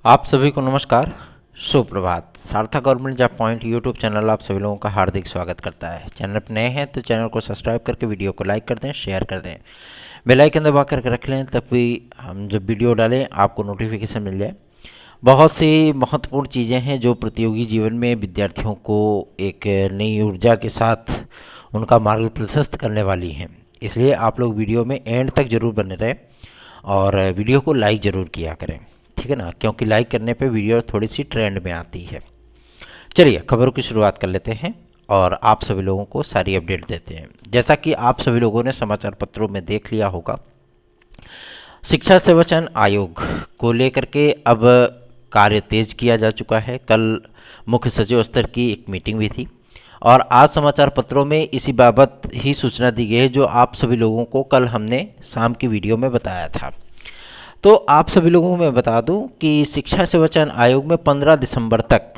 आप सभी को नमस्कार, सुप्रभात। सार्थक government job point YouTube channel आप सभी लोगों का हार्दिक स्वागत करता है। चैनल पर नए हैं तो चैनल को सब्सक्राइब करके वीडियो को लाइक कर दें, शेयर कर दें, बेल आइकन दबा करके रख लें तभी हम जब वीडियो डालें आपको नोटिफिकेशन मिल जाए। बहुत सी महत्वपूर्ण चीज़ें हैं जो प्रतियोगी जीवन में विद्यार्थियों को एक नई ऊर्जा के साथ उनका मार्ग प्रशस्त करने वाली हैं। इसलिए आप लोग वीडियो में एंड तक ज़रूर बने रहें और वीडियो को लाइक ज़रूर किया करें, ठीक है ना, क्योंकि लाइक करने पे वीडियो थोड़ी सी ट्रेंड में आती है। चलिए खबरों की शुरुआत कर लेते हैं और आप सभी लोगों को सारी अपडेट देते हैं। जैसा कि आप सभी लोगों ने समाचार पत्रों में देख लिया होगा, शिक्षा सेवा चयन आयोग को लेकर के अब कार्य तेज किया जा चुका है। कल मुख्य सचिव स्तर की एक मीटिंग भी थी और आज समाचार पत्रों में इसी बाबत ही सूचना दी गई है जो आप सभी लोगों को कल हमने शाम की वीडियो में बताया था। तो आप सभी लोगों को मैं बता दूं कि शिक्षा सेवा चयन आयोग में 15 दिसंबर तक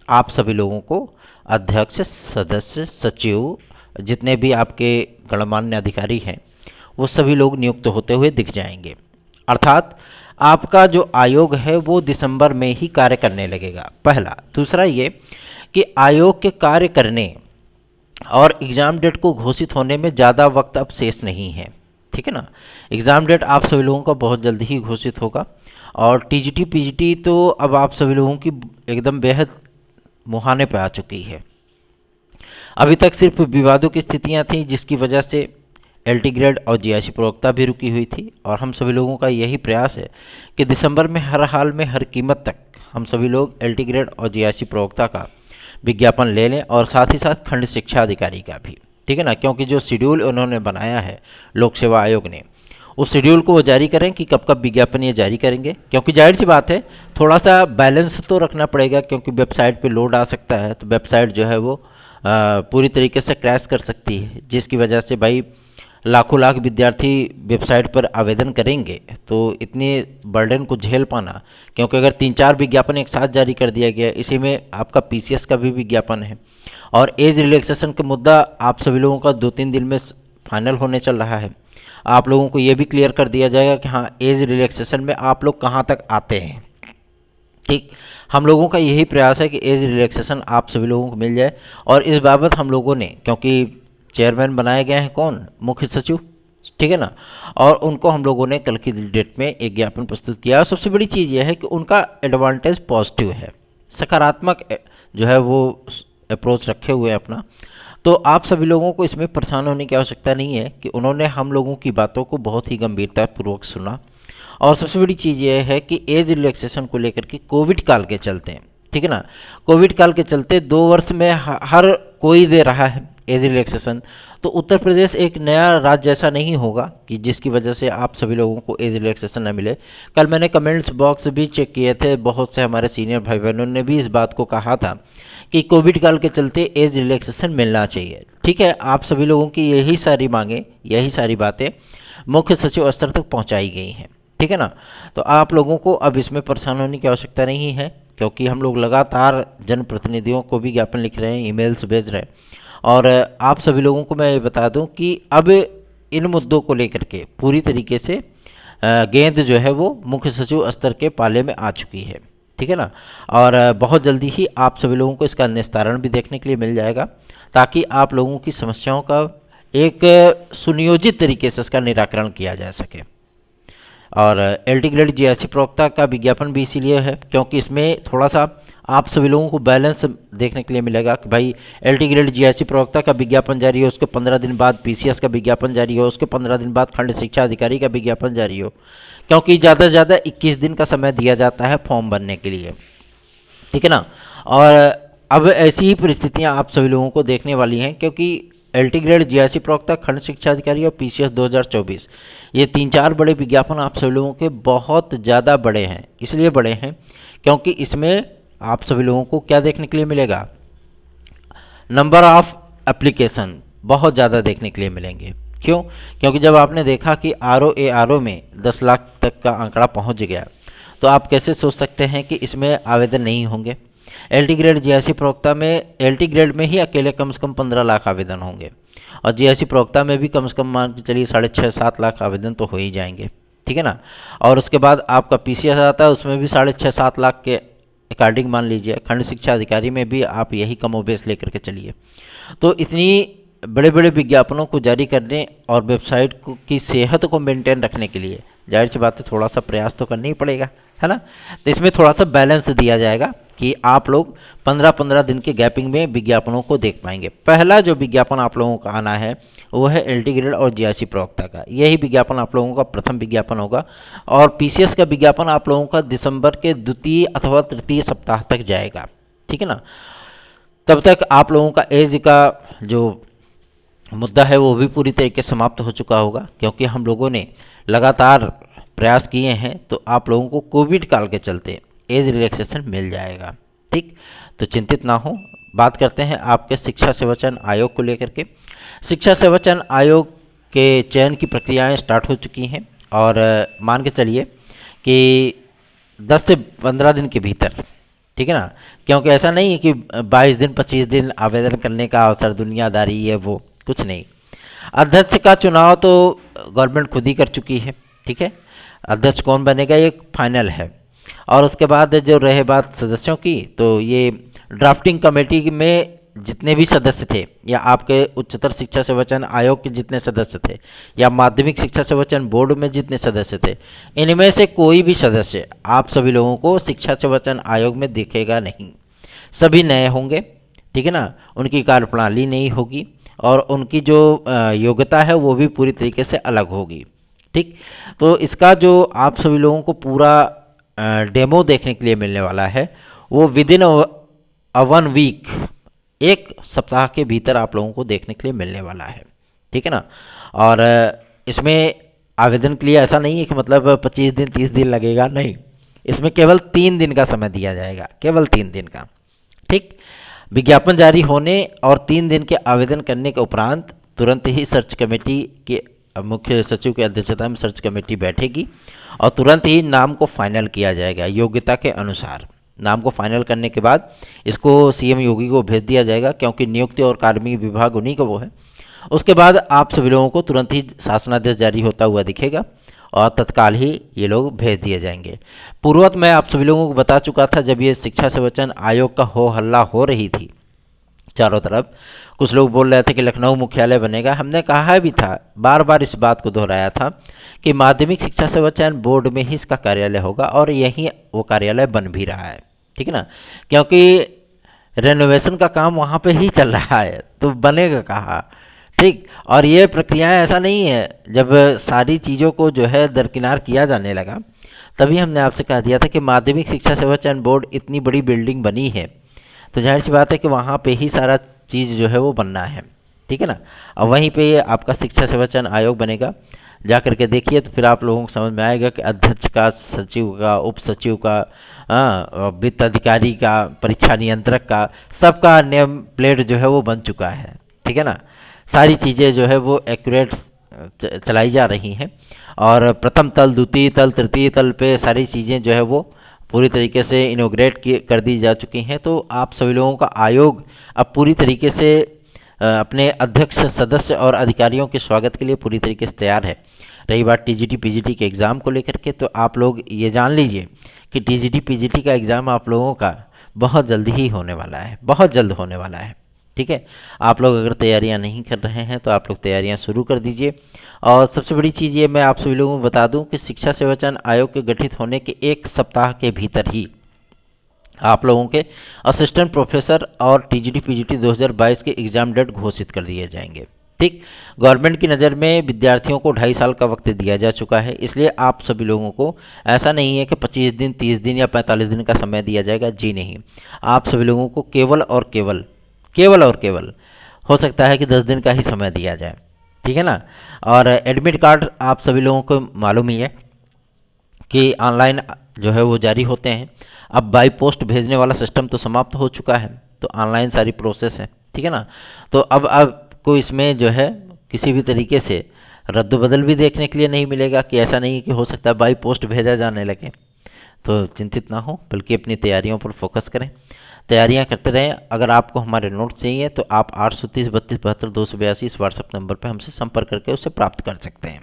आप सभी लोगों को अध्यक्ष, सदस्य, सचिव, जितने भी आपके गणमान्य अधिकारी हैं वो सभी लोग नियुक्त होते हुए दिख जाएंगे। अर्थात आपका जो आयोग है वो दिसंबर में ही कार्य करने लगेगा, पहला। दूसरा ये कि आयोग के कार्य करने और एग्ज़ाम डेट को घोषित होने में ज़्यादा वक्त अब शेष नहीं है, ठीक है ना। एग्ज़ाम डेट आप सभी लोगों का बहुत जल्दी ही घोषित होगा और टीजीटी पीजीटी तो अब आप सभी लोगों की एकदम बेहद मुहाने पे आ चुकी है। अभी तक सिर्फ विवादों की स्थितियां थी जिसकी वजह से एलटी ग्रेड और जीआईसी प्रवक्ता भी रुकी हुई थी और हम सभी लोगों का यही प्रयास है कि दिसंबर में हर हाल में हर कीमत तक हम सभी लोग एलटी ग्रेड और जीआईसी प्रवक्ता का विज्ञापन ले लें और साथ ही साथ खंड शिक्षा अधिकारी का भी, ठीक है ना, क्योंकि जो शेड्यूल उन्होंने बनाया है लोक सेवा आयोग ने उस शेड्यूल को वो जारी करें कि कब कब विज्ञापन ये जारी करेंगे। क्योंकि जाहिर सी बात है थोड़ा सा बैलेंस तो रखना पड़ेगा, क्योंकि वेबसाइट पे लोड आ सकता है तो वेबसाइट जो है वो पूरी तरीके से क्रैश कर सकती है, जिसकी वजह से भाई लाखों लाख विद्यार्थी वेबसाइट पर आवेदन करेंगे तो इतने बर्डन को झेल पाना, क्योंकि अगर 3-4 विज्ञापन एक साथ जारी कर दिया गया, इसी में आपका पीसीएस का भी विज्ञापन है और एज रिलैक्सेशन का मुद्दा आप सभी लोगों का 2-3 दिन में फाइनल होने चल रहा है। आप लोगों को ये भी क्लियर कर दिया जाएगा कि हाँ एज रिलैक्सेशन में आप लोग कहाँ तक आते हैं, ठीक। हम लोगों का यही प्रयास है कि एज रिलैक्सेशन आप सभी लोगों को मिल जाए और इस बाबत हम लोगों ने, क्योंकि चेयरमैन बनाए गए हैं कौन, मुख्य सचिव, ठीक है ना, और उनको हम लोगों ने कल की डेट में एक ज्ञापन प्रस्तुत किया और सबसे बड़ी चीज़ यह है कि उनका एडवांटेज पॉजिटिव है, सकारात्मक जो है वो अप्रोच रखे हुए हैं अपना। तो आप सभी लोगों को इसमें परेशान होने की आवश्यकता नहीं है कि उन्होंने हम लोगों की बातों को बहुत ही गंभीरतापूर्वक सुना और सबसे बड़ी चीज़ यह है कि एज रिलैक्सेशन को लेकर के कोविड काल के चलते, ठीक है ना, कोविड काल के चलते 2 वर्ष में हर कोई दे रहा है एज रिलैक्सेशन, तो उत्तर प्रदेश एक नया राज्य ऐसा नहीं होगा कि जिसकी वजह से आप सभी लोगों को एज रिलैक्सेशन न मिले। कल मैंने कमेंट्स बॉक्स भी चेक किए थे, बहुत से हमारे सीनियर भाई बहनों ने भी इस बात को कहा था कि कोविड काल के चलते एज रिलैक्सेशन मिलना चाहिए, ठीक है। आप सभी लोगों की यही सारी मांगें, यही सारी बातें मुख्य सचिव स्तर तक पहुँचाई गई हैं, ठीक है ना। तो आप लोगों को अब इसमें परेशान होने की आवश्यकता नहीं है, क्योंकि हम लोग लगातार जनप्रतिनिधियों को भी ज्ञापन लिख रहे हैं, ईमेल्स भेज रहे हैं और आप सभी लोगों को मैं ये बता दूं कि अब इन मुद्दों को लेकर के पूरी तरीके से गेंद जो है वो मुख्य सचिव स्तर के पाले में आ चुकी है, ठीक है ना, और बहुत जल्दी ही आप सभी लोगों को इसका निस्तारण भी देखने के लिए मिल जाएगा ताकि आप लोगों की समस्याओं का एक सुनियोजित तरीके से इसका निराकरण किया जा सके। और एलटी ग्रेड जीआईसी प्रवक्ता का विज्ञापन भी इसीलिए है क्योंकि इसमें थोड़ा सा आप सभी लोगों को बैलेंस देखने के लिए मिलेगा कि भाई एलटी ग्रेड जीआईसी प्रवक्ता का विज्ञापन जारी हो, उसके 15 दिन बाद पीसीएस का विज्ञापन जारी हो, उसके 15 दिन बाद खंड शिक्षा अधिकारी का विज्ञापन जारी हो, क्योंकि ज़्यादा से ज़्यादा 21 दिन का समय दिया जाता है फॉर्म भरने के लिए, ठीक है ना। और अब ऐसी ही परिस्थितियाँ आप सभी लोगों को देखने वाली हैं, क्योंकि एलटी ग्रेड जीआईसी प्रवक्ता, खंड शिक्षा अधिकारी और पीसीएस 2024 ये 3-4 बड़े विज्ञापन आप सभी लोगों के बहुत ज़्यादा बड़े हैं। इसलिए बड़े हैं क्योंकि इसमें आप सभी लोगों को क्या देखने के लिए मिलेगा, नंबर ऑफ एप्लीकेशन बहुत ज़्यादा देखने के लिए मिलेंगे। क्यों? क्योंकि जब आपने देखा कि आरओ में 10 लाख तक का आंकड़ा पहुंच गया तो आप कैसे सोच सकते हैं कि इसमें आवेदन नहीं होंगे। एलटी ग्रेड जीआईसी प्रवक्ता में, एलटी ग्रेड में ही अकेले कम से कम 15 लाख आवेदन होंगे और जीआईसी प्रवक्ता में भी कम से कम मान के चलिए 6.5-7 लाख आवेदन तो हो ही जाएंगे, ठीक है ना। और उसके बाद आपका पीसीएस आता है, उसमें भी 6.5-7 लाख के अकॉर्डिंग मान लीजिए। खंड शिक्षा अधिकारी में भी आप यही कमोबेश लेकर के चलिए। तो इतनी बड़े बड़े विज्ञापनों को जारी करने और वेबसाइट की सेहत को मेंटेन रखने के लिए जाहिर सी बात है थोड़ा सा प्रयास तो करना ही पड़ेगा, है ना। तो इसमें थोड़ा सा बैलेंस दिया जाएगा कि आप लोग 15-15 दिन के गैपिंग में विज्ञापनों को देख पाएंगे। पहला जो विज्ञापन आप लोगों का आना है वो है एलटी ग्रेड और जीआईसी प्रवक्ता का। यही विज्ञापन आप लोगों का प्रथम विज्ञापन होगा। और पीसीएस का विज्ञापन आप लोगों का दिसंबर के द्वितीय अथवा तृतीय सप्ताह तक जाएगा, ठीक है ना। तब तक आप लोगों का एज का जो मुद्दा है वो भी पूरी तरीके से समाप्त हो चुका होगा, क्योंकि हम लोगों ने लगातार प्रयास किए हैं। तो आप लोगों को कोविड काल के चलते एज रिलैक्सेशन मिल जाएगा, ठीक। तो चिंतित ना हो। बात करते हैं आपके शिक्षा सेवाचयन आयोग को लेकर के। शिक्षा सेवाचयन आयोग के चयन की प्रक्रियाएं स्टार्ट हो चुकी हैं और मान के चलिए कि 10 से 15 दिन के भीतर, ठीक है ना। क्योंकि ऐसा नहीं है कि 22 दिन 25 दिन आवेदन करने का अवसर, दुनियादारी है वो, कुछ नहीं। अध्यक्ष का चुनाव तो गवर्नमेंट खुद ही कर चुकी है, ठीक है। अध्यक्ष कौन बनेगा ये फाइनल है। और उसके बाद जो रहे बात सदस्यों की, तो ये ड्राफ्टिंग कमेटी में जितने भी सदस्य थे, या आपके उच्चतर शिक्षा सेवाचयन आयोग के जितने सदस्य थे, या माध्यमिक शिक्षा सेवाचयन बोर्ड में जितने सदस्य थे, इनमें से कोई भी सदस्य आप सभी लोगों को शिक्षा सेवाचयन आयोग में दिखेगा नहीं। सभी नए होंगे, ठीक है ना। उनकी कार्यप्रणाली नहीं होगी और उनकी जो योग्यता है वो भी पूरी तरीके से अलग होगी, ठीक। तो इसका जो आप सभी लोगों को पूरा डेमो देखने के लिए मिलने वाला है वो विदिन 1 वीक, 1 सप्ताह के भीतर आप लोगों को देखने के लिए मिलने वाला है, ठीक है ना। और इसमें आवेदन के लिए ऐसा नहीं है कि मतलब 25 दिन 30 दिन लगेगा, नहीं। इसमें केवल 3 दिन का समय दिया जाएगा, केवल 3 दिन का, ठीक। विज्ञापन जारी होने और 3 दिन के आवेदन करने के उपरांत तुरंत ही सर्च कमेटी के मुख्य सचिव की अध्यक्षता में सर्च कमेटी बैठेगी और तुरंत ही नाम को फाइनल किया जाएगा योग्यता के अनुसार। नाम को फाइनल करने के बाद इसको सीएम योगी को भेज दिया जाएगा, क्योंकि नियुक्ति और कार्मिक विभाग उन्हीं का वो है। उसके बाद आप सभी लोगों को तुरंत ही शासनादेश जारी होता हुआ दिखेगा और तत्काल ही ये लोग भेज दिए जाएंगे। पूर्वत मैं आप सभी लोगों को बता चुका था, जब ये शिक्षा सेवाचयन आयोग का हो हल्ला हो रही थी चारों तरफ, कुछ लोग बोल रहे थे कि लखनऊ मुख्यालय बनेगा। हमने कहा भी था, बार बार इस बात को दोहराया था कि माध्यमिक शिक्षा सेवाचयन बोर्ड में ही इसका कार्यालय होगा और यहीं वो कार्यालय बन भी रहा है, ठीक है ना। क्योंकि रेनोवेशन का काम वहाँ पे ही चल रहा है, तो बनेगा कहाँ, ठीक। और ये प्रक्रियाएं ऐसा नहीं है, जब सारी चीज़ों को जो है दरकिनार किया जाने लगा तभी हमने आपसे कह दिया था कि माध्यमिक शिक्षा सेवाचयन बोर्ड इतनी बड़ी बिल्डिंग बनी है, तो जाहिर सी बात है कि वहाँ पे ही सारा चीज़ जो है वो बनना है, ठीक है ना। और वहीं पे आपका शिक्षा सेवाचयन आयोग बनेगा। जा करके देखिए तो फिर आप लोगों को समझ में आएगा कि अध्यक्ष का, सचिव का, उप सचिव का, वित्त अधिकारी का, परीक्षा नियंत्रक का, सबका नेम प्लेट जो है वो बन चुका है, ठीक है ना। सारी चीज़ें जो है वो एक्यूरेट चलाई जा रही हैं और प्रथम तल, द्वितीय तल, तृतीय तल पे सारी चीज़ें जो है वो पूरी तरीके से इनोग्रेट कर दी जा चुकी हैं। तो आप सभी लोगों का आयोग अब पूरी तरीके से अपने अध्यक्ष, सदस्य और अधिकारियों के स्वागत के लिए पूरी तरीके से तैयार है। रही बात टीजीटी पीजीटी के एग्ज़ाम को लेकर के, तो आप लोग ये जान लीजिए कि टीजीटी पीजीटी का एग्ज़ाम आप लोगों का बहुत जल्दी ही होने वाला है, बहुत जल्द होने वाला है, ठीक है। आप लोग अगर तैयारियां नहीं कर रहे हैं तो आप लोग तैयारियां शुरू कर दीजिए। और सबसे बड़ी चीज़ ये मैं आप सभी लोगों को बता दूं कि शिक्षा सेवाचयन आयोग के गठित होने के 1 सप्ताह के भीतर ही आप लोगों के असिस्टेंट प्रोफेसर और टीजीटी पीजीटी 2022 के एग्ज़ाम डेट घोषित कर दिए जाएंगे, ठीक। गवर्नमेंट की नज़र में विद्यार्थियों को 2.5 साल का वक्त दिया जा चुका है, इसलिए आप सभी लोगों को ऐसा नहीं है कि 25 दिन, 30 दिन या 45 दिन का समय दिया जाएगा, जी नहीं। आप सभी लोगों को केवल और केवल हो सकता है कि 10 दिन का ही समय दिया जाए, ठीक है ना। और एडमिट कार्ड आप सभी लोगों को मालूम ही है कि ऑनलाइन जो है वो जारी होते हैं। अब बाई पोस्ट भेजने वाला सिस्टम तो समाप्त हो चुका है, तो ऑनलाइन सारी प्रोसेस है, ठीक है ना। तो अब आपको इसमें जो है किसी भी तरीके से रद्द बदल भी देखने के लिए नहीं मिलेगा, कि ऐसा नहीं कि हो सकता है बाई पोस्ट भेजा जाने लगे। तो चिंतित ना हो, बल्कि अपनी तैयारियों पर फोकस करें, तैयारियां करते रहें। अगर आपको हमारे नोट्स चाहिए तो आप 830 32 72 282 इस व्हाट्सएप नंबर पर हमसे संपर्क करके उसे प्राप्त कर सकते हैं।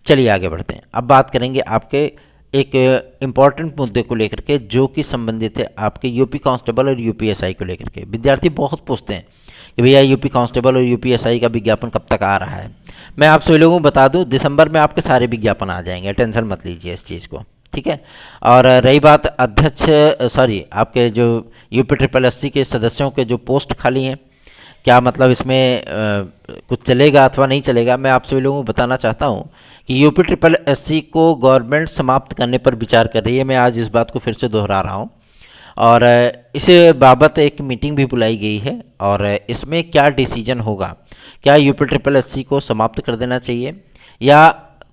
चलिए आगे बढ़ते हैं। अब बात करेंगे आपके एक इम्पॉर्टेंट मुद्दे को लेकर के, जो कि संबंधित है आपके यूपी कांस्टेबल और यूपीएसआई को लेकर के। विद्यार्थी बहुत पूछते हैं कि भैया यूपी कांस्टेबल और यूपीएसआई का विज्ञापन कब तक आ रहा है। मैं आप सभी लोगों को बता दूं, दिसंबर में आपके सारे विज्ञापन आ जाएंगे, टेंशन मत लीजिए इस चीज़ को, ठीक है। और रही बात आपके जो यूपी ट्रिपल एससी के सदस्यों के जो पोस्ट खाली हैं, क्या मतलब इसमें कुछ चलेगा अथवा नहीं चलेगा, मैं आप सभी लोगों को बताना चाहता हूँ कि यूपी ट्रिपल एससी को गवर्नमेंट समाप्त करने पर विचार कर रही है। मैं आज इस बात को फिर से दोहरा रहा हूँ, और इस बाबत एक मीटिंग भी बुलाई गई है। और इसमें क्या डिसीजन होगा, क्या यूपी ट्रिपल एससी को समाप्त कर देना चाहिए या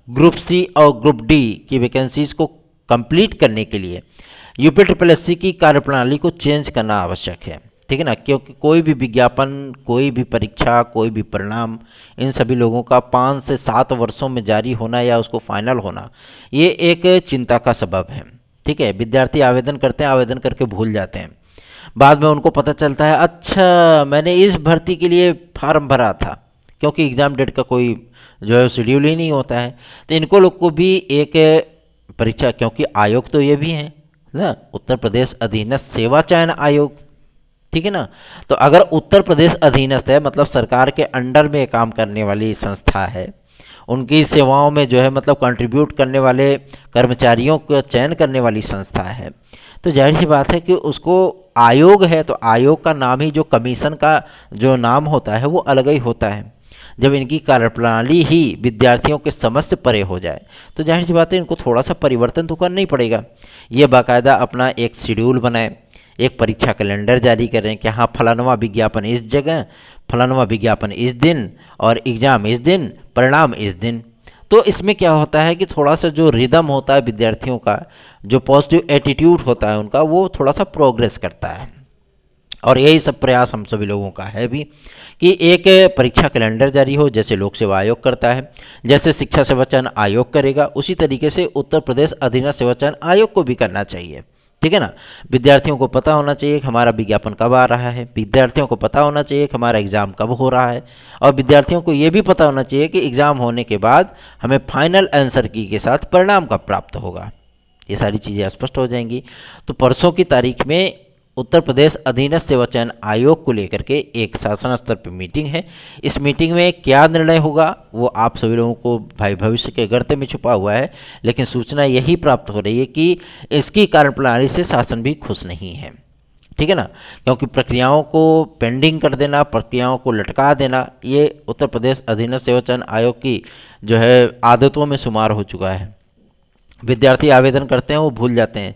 ग्रुप सी और ग्रुप डी की वैकेंसीज को कंप्लीट करने के लिए यूपी ट्रिपल एससी की कार्यप्रणाली को चेंज करना आवश्यक है, ठीक है ना। क्योंकि कोई भी विज्ञापन, कोई भी परीक्षा, कोई भी परिणाम, इन सभी लोगों का 5 से 7 वर्षों में जारी होना या उसको फाइनल होना, ये एक चिंता का सबब है, ठीक है। विद्यार्थी आवेदन करते हैं, आवेदन करके भूल जाते हैं, बाद में उनको पता चलता है अच्छा मैंने इस भर्ती के लिए फार्म भरा था, क्योंकि एग्ज़ाम डेट का कोई जो है शेड्यूल ही नहीं होता है। तो इनको लोग को भी एक परीक्षा, क्योंकि आयोग तो ये भी है ना, उत्तर प्रदेश अधीनस्थ सेवा चयन आयोग, ठीक है ना। तो अगर उत्तर प्रदेश अधीनस्थ है, मतलब सरकार के अंडर में काम करने वाली संस्था है, उनकी सेवाओं में जो है मतलब कंट्रीब्यूट करने वाले कर्मचारियों का चयन करने वाली संस्था है, तो जाहिर सी बात है कि उसको आयोग है, तो आयोग का नाम ही, जो कमीशन का जो नाम होता है वो अलग ही होता है। जब इनकी कार्यप्रणाली ही विद्यार्थियों के समझ से परे हो जाए तो जाहिर सी बात है इनको थोड़ा सा परिवर्तन तो करना ही पड़ेगा। ये बाकायदा अपना एक शेड्यूल बनाएं, एक परीक्षा कैलेंडर जारी करें कि हाँ फलानवा विज्ञापन इस जगह, फलानवा विज्ञापन इस दिन, और एग्ज़ाम इस दिन, परिणाम इस दिन। तो इसमें क्या होता है कि थोड़ा सा जो रिदम होता है विद्यार्थियों का, जो पॉजिटिव एटीट्यूड होता है उनका, वो थोड़ा सा प्रोग्रेस करता है। और यही सब प्रयास हम सभी लोगों का है भी कि एक परीक्षा कैलेंडर जारी हो, जैसे लोक सेवा आयोग करता है, जैसे शिक्षा सेवा चयन आयोग करेगा, उसी तरीके से उत्तर प्रदेश अधीनस्थ सेवा चयन आयोग को भी करना चाहिए, ठीक है ना। विद्यार्थियों को पता होना चाहिए कि हमारा विज्ञापन कब आ रहा है, विद्यार्थियों को पता होना चाहिए कि हमारा एग्ज़ाम कब हो रहा है, और विद्यार्थियों को ये भी पता होना चाहिए कि एग्ज़ाम होने के बाद हमें फाइनल आंसर की के साथ परिणाम कब प्राप्त होगा। ये सारी चीज़ें स्पष्ट हो जाएंगी। तो परसों की तारीख में उत्तर प्रदेश अधीनस्थ सेवा चयन आयोग को लेकर के एक शासन स्तर पर मीटिंग है। इस मीटिंग में क्या निर्णय होगा वो आप सभी लोगों को भाई भविष्य के गर्ते में छुपा हुआ है, लेकिन सूचना यही प्राप्त हो रही है कि इसकी कार्यप्रणाली से शासन भी खुश नहीं है, ठीक है ना। क्योंकि प्रक्रियाओं को पेंडिंग कर देना, प्रक्रियाओं को लटका देना, ये उत्तर प्रदेश अधीनस्थ सेवा चयन आयोग की जो है आदतों में शुमार हो चुका है। विद्यार्थी आवेदन करते हैं, वो भूल जाते हैं,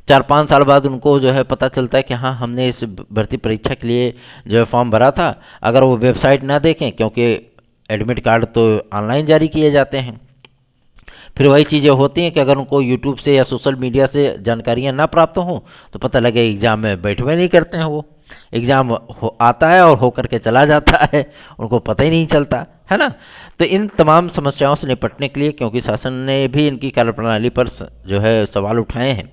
4-5 साल बाद उनको जो है पता चलता है कि हाँ हमने इस भर्ती परीक्षा के लिए जो है फॉर्म भरा था। अगर वो वेबसाइट ना देखें, क्योंकि एडमिट कार्ड तो ऑनलाइन जारी किए जाते हैं, फिर वही चीज़ें होती हैं कि अगर उनको यूट्यूब से या सोशल मीडिया से जानकारियाँ ना प्राप्त हों तो पता लगे एग्ज़ाम में बैठवे नहीं करते हैं, वो एग्ज़ाम आता है और हो करके चला जाता है, उनको पता ही नहीं चलता है ना। तो इन तमाम समस्याओं से निपटने के लिए, क्योंकि शासन ने भी इनकी कार्यप्रणाली पर जो है सवाल उठाए हैं,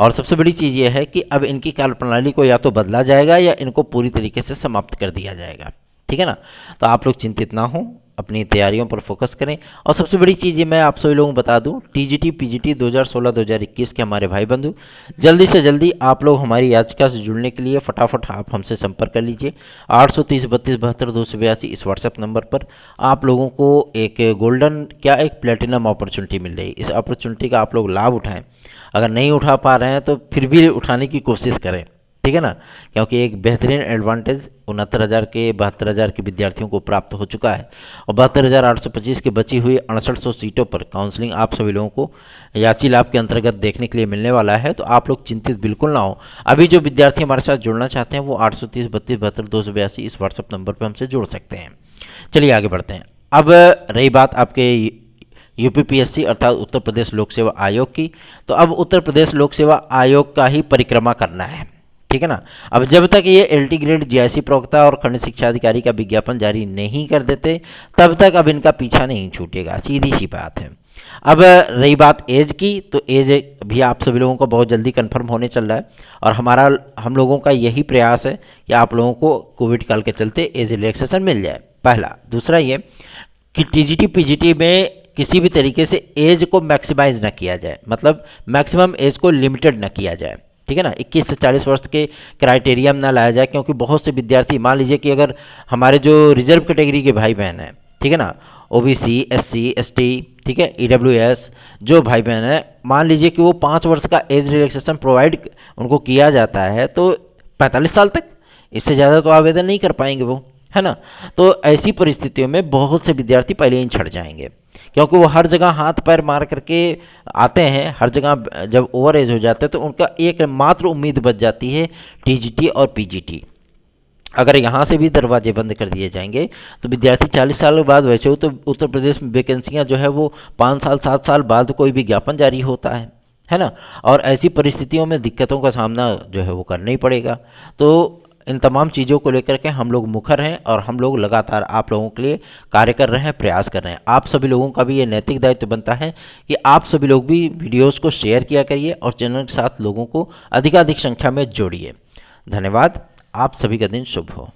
और सबसे बड़ी चीज़ ये है कि अब इनकी कार्यप्रणाली को या तो बदला जाएगा या इनको पूरी तरीके से समाप्त कर दिया जाएगा, ठीक है ना। तो आप लोग चिंतित ना हों, अपनी तैयारियों पर फोकस करें। और सबसे बड़ी चीज़ ये मैं आप सभी लोगों को बता दूं, टीजीटी पीजीटी 2016-2021 के हमारे भाई बंधु, जल्दी से जल्दी आप लोग हमारी याचिका से जुड़ने के लिए फटाफट आप हमसे संपर्क कर लीजिए। 830 32 72 282 इस व्हाट्सएप नंबर पर आप लोगों को एक गोल्डन क्या एक प्लेटिनम अपॉर्चुनिटी मिल रही है। इस अपॉर्चुनिटी का आप लोग लाभ उठाएं। अगर नहीं उठा पा रहे हैं तो फिर भी उठाने की कोशिश करें, ठीक है ना। क्योंकि एक बेहतरीन एडवांटेज 69,000 के 72,000 के विद्यार्थियों को प्राप्त हो चुका है, और 72,825 की बची हुई 6800 सीटों पर काउंसलिंग आप सभी लोगों को याची लाभ के अंतर्गत देखने के लिए मिलने वाला है। तो आप लोग चिंतित बिल्कुल ना हो। अभी जो विद्यार्थी हमारे साथ जुड़ना चाहते हैं वो 830 32 72 282 इस व्हाट्सएप नंबर पर हमसे जुड़ सकते हैं। चलिए आगे बढ़ते हैं। अब रही बात आपके यूपीपीएससी अर्थात उत्तर प्रदेश लोक सेवा आयोग की, तो अब उत्तर प्रदेश लोक सेवा आयोग का ही परिक्रमा करना है, ठीक है ना। अब जब तक ये LT ग्रेड जीआईसी प्रवक्ता और खंड शिक्षा अधिकारी का विज्ञापन जारी नहीं कर देते तब तक अब इनका पीछा नहीं छूटेगा, सीधी सी बात है। अब रही बात एज की, तो एज भी आप सभी लोगों को बहुत जल्दी कंफर्म होने चल रहा है और हम लोगों का यही प्रयास है कि आप लोगों को कोविड काल के चलते एज रिलैक्सेशन मिल जाए, पहला। दूसरा ये कि TGT PGT में किसी भी तरीके से एज को मैक्सिमाइज ना किया जाए, मतलब मैक्सिमम एज को लिमिटेड ना किया जाए, ठीक है ना। 21 से 40 वर्ष के क्राइटेरिया में ना लाया जाए, क्योंकि बहुत से विद्यार्थी, मान लीजिए कि अगर हमारे जो रिजर्व कैटेगरी के भाई बहन हैं, ठीक है ना, OBC SC ST, ठीक है, EWS जो भाई बहन है, मान लीजिए कि वो 5 वर्ष का एज रिलैक्सेशन प्रोवाइड उनको किया जाता है तो 45 साल तक, इससे ज़्यादा तो आवेदन नहीं कर पाएंगे वो, है ना। तो ऐसी परिस्थितियों में बहुत से विद्यार्थी पहले ही छट जाएंगे, क्योंकि वो हर जगह हाथ पैर मार करके आते हैं, हर जगह जब ओवर एज हो जाते हैं तो उनका एकमात्र उम्मीद बच जाती है TGT और PGT। अगर यहाँ से भी दरवाजे बंद कर दिए जाएंगे तो विद्यार्थी 40 साल के बाद, वैसे हो तो उत्तर प्रदेश में वैकेंसियाँ जो है वो 5 साल 7 साल बाद कोई विज्ञापन जारी होता है ना। और ऐसी परिस्थितियों में दिक्कतों का सामना जो है वो करना ही पड़ेगा। तो इन तमाम चीज़ों को लेकर के हम लोग मुखर हैं और हम लोग लगातार आप लोगों के लिए कार्य कर रहे हैं, प्रयास कर रहे हैं। आप सभी लोगों का भी ये नैतिक दायित्व बनता है कि आप सभी लोग भी वीडियोस को शेयर किया करिए और चैनल के साथ लोगों को अधिकाधिक संख्या में जोड़िए। धन्यवाद। आप सभी का दिन शुभ हो।